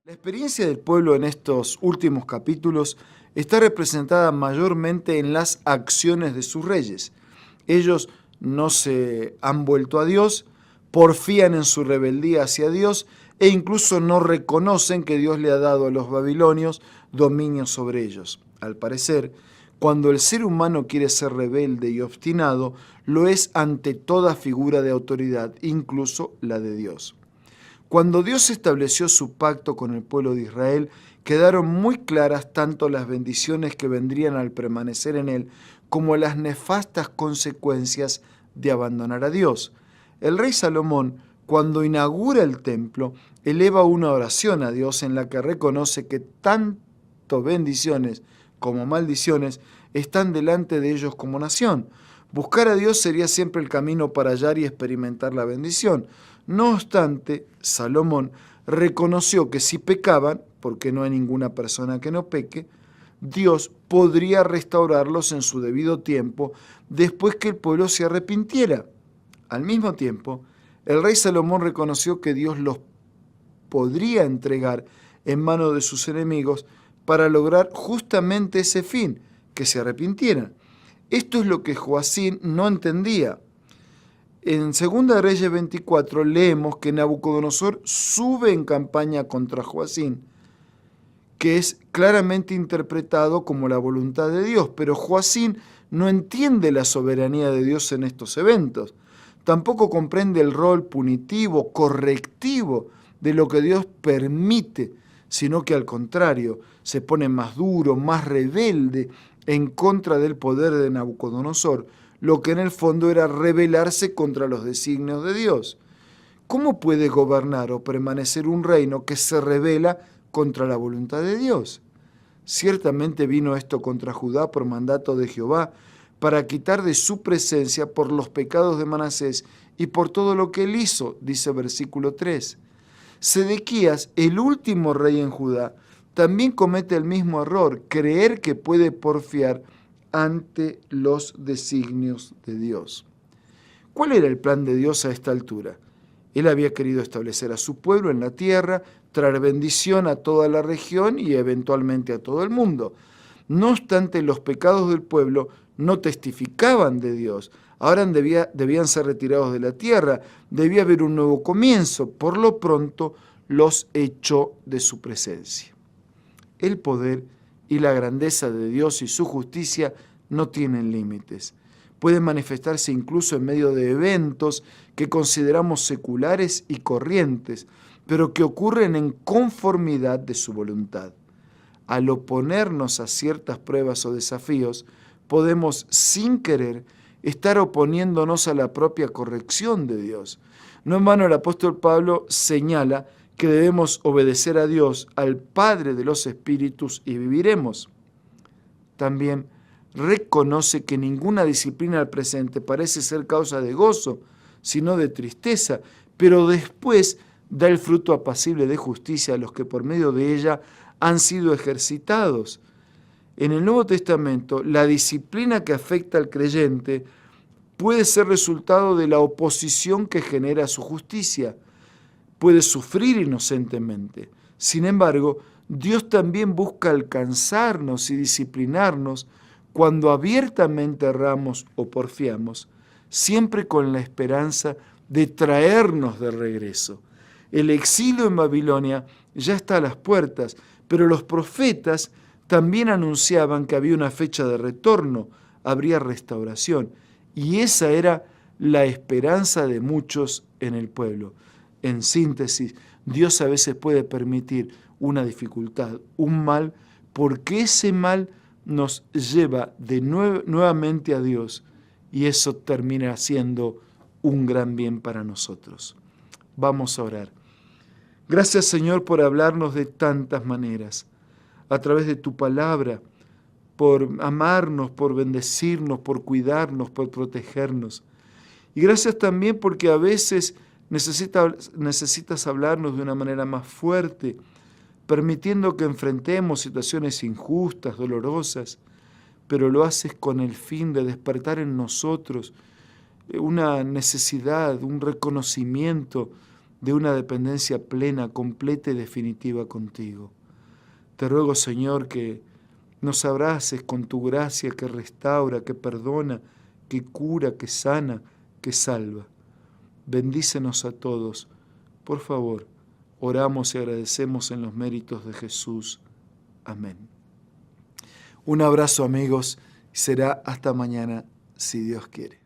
La experiencia del pueblo en estos últimos capítulos está representada mayormente en las acciones de sus reyes. Ellos no se han vuelto a Dios, porfían en su rebeldía hacia Dios e incluso no reconocen que Dios le ha dado a los babilonios dominio sobre ellos. Al parecer, cuando el ser humano quiere ser rebelde y obstinado, lo es ante toda figura de autoridad, incluso la de Dios. Cuando Dios estableció su pacto con el pueblo de Israel, quedaron muy claras tanto las bendiciones que vendrían al permanecer en él, como las nefastas consecuencias de abandonar a Dios. El rey Salomón, cuando inaugura el templo, eleva una oración a Dios en la que reconoce que tanto bendiciones como maldiciones están delante de ellos como nación. Buscar a Dios sería siempre el camino para hallar y experimentar la bendición. No obstante, Salomón reconoció que si pecaban, porque no hay ninguna persona que no peque, Dios podría restaurarlos en su debido tiempo después que el pueblo se arrepintiera. Al mismo tiempo, el rey Salomón reconoció que Dios los podría entregar en manos de sus enemigos para lograr justamente ese fin, que se arrepintieran. Esto es lo que Joacín no entendía. En 2 Reyes 24 leemos que Nabucodonosor sube en campaña contra Joacín, que es claramente interpretado como la voluntad de Dios, pero Joacín no entiende la soberanía de Dios en estos eventos. Tampoco comprende el rol punitivo, correctivo de lo que Dios permite, sino que al contrario, se pone más duro, más rebelde en contra del poder de Nabucodonosor, lo que en el fondo era rebelarse contra los designios de Dios. ¿Cómo puede gobernar o permanecer un reino que se rebela contra la voluntad de Dios? Ciertamente vino esto contra Judá por mandato de Jehová, para quitar de su presencia por los pecados de Manasés y por todo lo que él hizo, dice versículo 3. Sedequías, el último rey en Judá, también comete el mismo error, creer que puede porfiar ante los designios de Dios. ¿Cuál era el plan de Dios a esta altura? Él había querido establecer a su pueblo en la tierra, traer bendición a toda la región y eventualmente a todo el mundo. No obstante, los pecados del pueblo no testificaban de Dios. Ahora debían ser retirados de la tierra, debía haber un nuevo comienzo. Por lo pronto, los echó de su presencia. El poder y la grandeza de Dios y su justicia no tienen límites. Pueden manifestarse incluso en medio de eventos que consideramos seculares y corrientes, pero que ocurren en conformidad de su voluntad. Al oponernos a ciertas pruebas o desafíos, podemos, sin querer, estar oponiéndonos a la propia corrección de Dios. No en vano el apóstol Pablo señala que debemos obedecer a Dios, al Padre de los Espíritus, y viviremos. También reconoce que ninguna disciplina al presente parece ser causa de gozo, sino de tristeza, pero después da el fruto apacible de justicia a los que por medio de ella han sido ejercitados. En el Nuevo Testamento, la disciplina que afecta al creyente puede ser resultado de la oposición que genera su justicia. Puede sufrir inocentemente. Sin embargo, Dios también busca alcanzarnos y disciplinarnos cuando abiertamente erramos o porfiamos, siempre con la esperanza de traernos de regreso. El exilio en Babilonia ya está a las puertas, pero los profetas también anunciaban que había una fecha de retorno, habría restauración, y esa era la esperanza de muchos en el pueblo. En síntesis, Dios a veces puede permitir una dificultad, un mal, porque ese mal nos lleva nuevamente a Dios y eso termina siendo un gran bien para nosotros. Vamos a orar. Gracias, Señor, por hablarnos de tantas maneras, a través de tu palabra, por amarnos, por bendecirnos, por cuidarnos, por protegernos. Y gracias también porque a veces necesitas hablarnos de una manera más fuerte, permitiendo que enfrentemos situaciones injustas, dolorosas, pero lo haces con el fin de despertar en nosotros una necesidad, un reconocimiento de una dependencia plena, completa y definitiva contigo. Te ruego, Señor, que nos abraces con tu gracia que restaura, que perdona, que cura, que sana, que salva. Bendícenos a todos. Por favor, oramos y agradecemos en los méritos de Jesús. Amén. Un abrazo, amigos, y será hasta mañana, si Dios quiere.